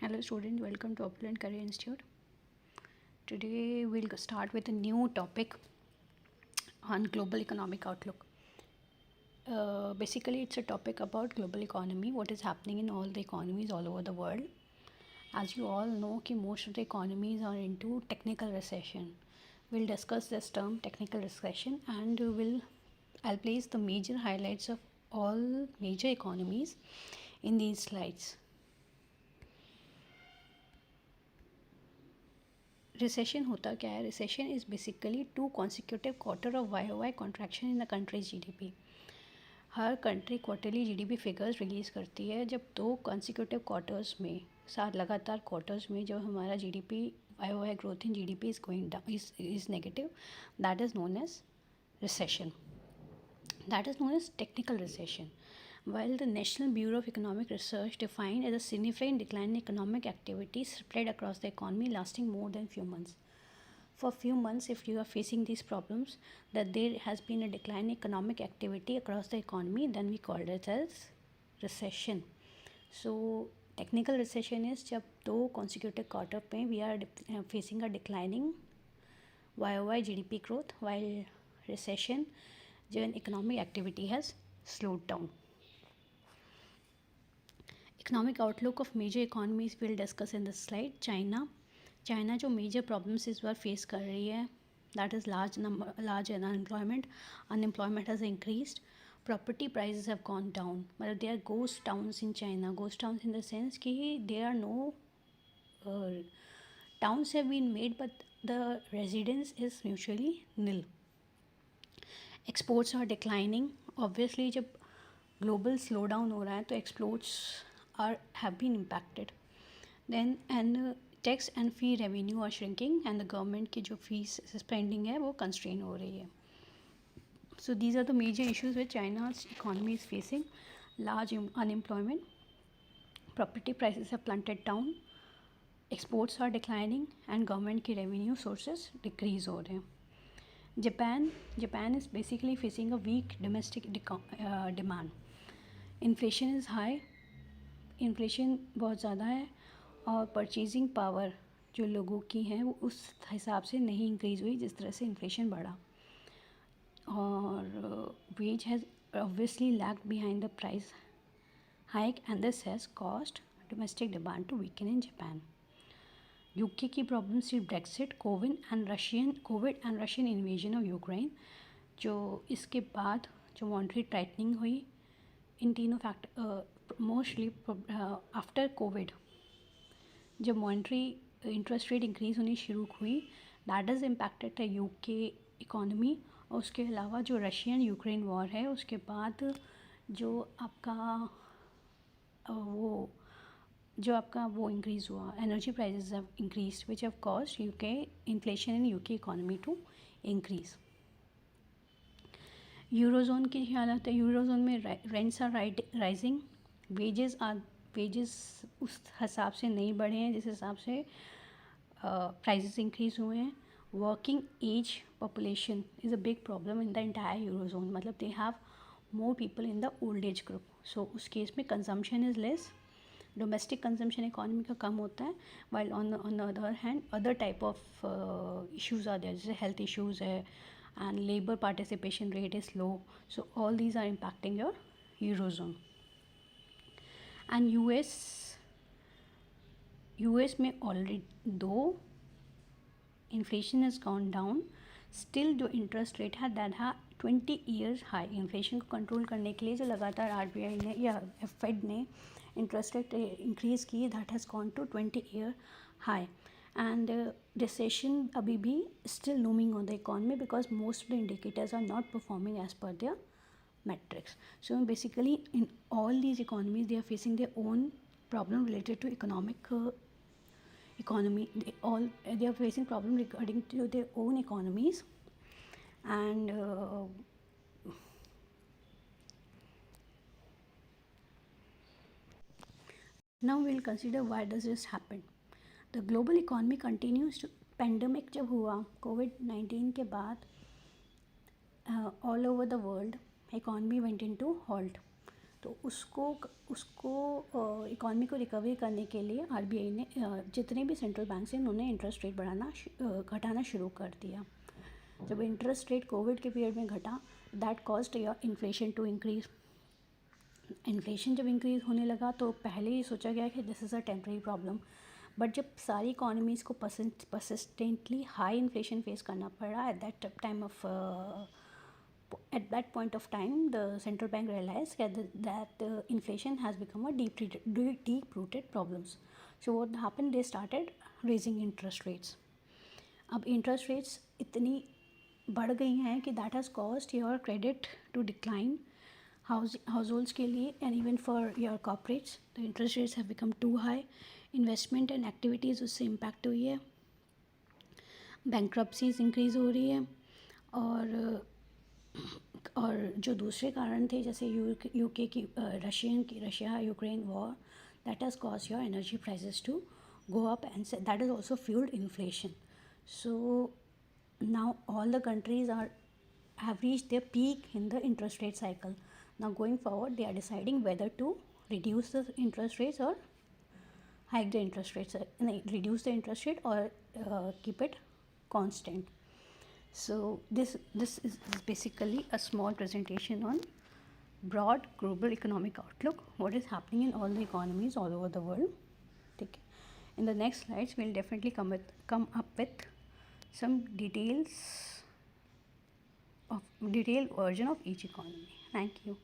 Hello student, welcome to Upland Career Institute. Today we'll start with a new topic on global economic outlook. Basically it's a topic about global economy, what is happening in all the economies all over the world. As you all know कि most of the economies are into technical recession. We'll discuss this term technical recession and I'll place the major highlights of all major economies in these slides. Recession होता क्या है? Recession is basically 2 consecutive quarter of YoY contraction in the countries GDP. Her country quarterly GDP figures release करती है. जब 2 consecutive quarters में साथ लगातार quarters में जब हमारा GDP YoY growth in GDP is going down is negative, that is known as recession. That is known as technical recession. While the National Bureau of Economic Research defined as a significant decline in economic activity spread across the economy lasting more than few months. For few months, if you are facing these problems, that there has been a decline in economic activity across the economy, then we call it as recession. So technical recession is जब 2 consecutive quarter पे we are facing a declining YoY GDP growth, while recession when economic activity has slowed down. Economic outlook of major economies we'll discuss in this slide. China जो major problems इस बार face कर रही है, that is large unemployment has increased, property prices have gone down. मतलब there are ghost towns in China. Ghost towns in the sense कि there are no towns have been made but the residence is usually nil. Exports are declining. Obviously जब global slow down हो रहा है तो exports are have been impacted. Then and tax and fee revenue are shrinking and the government की जो fees spending है वो constrain हो रही है. So these are the major issues with China's economy is facing. Large unemployment, property prices have plummeted down, exports are declining and government की revenue sources decrease हो रहे हैं. Japan is basically facing a weak domestic demand. Inflation is high. Inflation बहुत ज़्यादा है और purchasing power जो लोगों की है वो उस हिसाब से नहीं इंक्रीज़ हुई जिस तरह से इन्फ्लेशन बढ़ा. और wage has obviously lagged behind the price hike and this has caused domestic demand to weaken in Japan. UK की प्रॉब्लम सिर्फ Brexit, Covid and Russian invasion of Ukraine. जो इसके बाद जो मॉनेटरी टाइटनिंग हुई इन तीनों फैक्टर मोस्टली आफ्टर कोविड जब monetary interest rate increase होनी शुरू हुई, that is impacted the UK economy. और उसके अलावा जो रशियन यूक्रेन वॉर है उसके बाद जो आपका वो इंक्रीज़ हुआ, energy prices have increase which have caused UK inflation in UK economy to increase. Eurozone की हालत है. यूरोजोन में रेंट्स आर राइजिंग, वेजेस उस हिसाब से नहीं बढ़े हैं जिस हिसाब से प्राइसेस इंक्रीज़ हुए हैं. Working age population is a big problem in the entire eurozone. मतलब they have more people in the old age group. So उस केस में consumption is less, domestic consumption economy का कम होता है. While on the other hand other type of issues are there, जैसे health issues है and labour participation rate is low. So all these are impacting your eurozone. And US में already दो inflation has gone down, still जो interest rate है that है 20 years high. Inflation को control करने के लिए जो लगातार आरबीआई ने या फेड ने इंटरेस्ट रेट इंक्रीज़ की, that has gone to 20 year high. And recession अभी भी still looming on the economy because most of the indicators are not performing as per their metrics. So basically in all these economies they are facing their own problem related to economy. They are facing problem regarding to their own economies. And now we will consider why does this happen. The global economy continues to pandemic जब हुआ COVID-19 के बाद all over the world economy went into halt. तो उसको economy को recovery करने के लिए आरबीआई ने जितने भी सेंट्रल बैंक हैं उन्होंने इंटरेस्ट रेट घटाना शुरू कर दिया. जब इंटरेस्ट रेट कोविड के पीरियड में घटा, that caused your inflation to increase. Inflation जब इंक्रीज़ होने लगा तो पहले ही सोचा गया कि this is a temporary problem, but जब सारी इकोनॉमीज़ को परसिस्टेंटली हाई इन्फ्लेशन फेस करना पड़ा at that point of time, the central bank realized that inflation has become a deep-rooted problems. So what happened, they started raising interest rates. अब interest rates इतनी बढ़ गई हैं कि that has caused your credit to decline. Households के लिए and even for your corporates, the interest rates have become too high. Investment and activities उससे impact हुई है. Bankruptcies increase हो रही है. और जो दूसरे कारण थे जैसे यूके की Russia Ukraine war, that has cause your energy prices to go up and that is also fuelled inflation. So now all the countries have reached their peak in the interest rate cycle. Now going forward, they are deciding whether to reduce the interest rates or hike the interest rates, reduce the interest rate or keep it constant. So this is basically a small presentation on broad global economic outlook, what is happening in all the economies all over the world. Okay. In the next slides, we'll definitely come up with some detailed version of each economy. Thank you.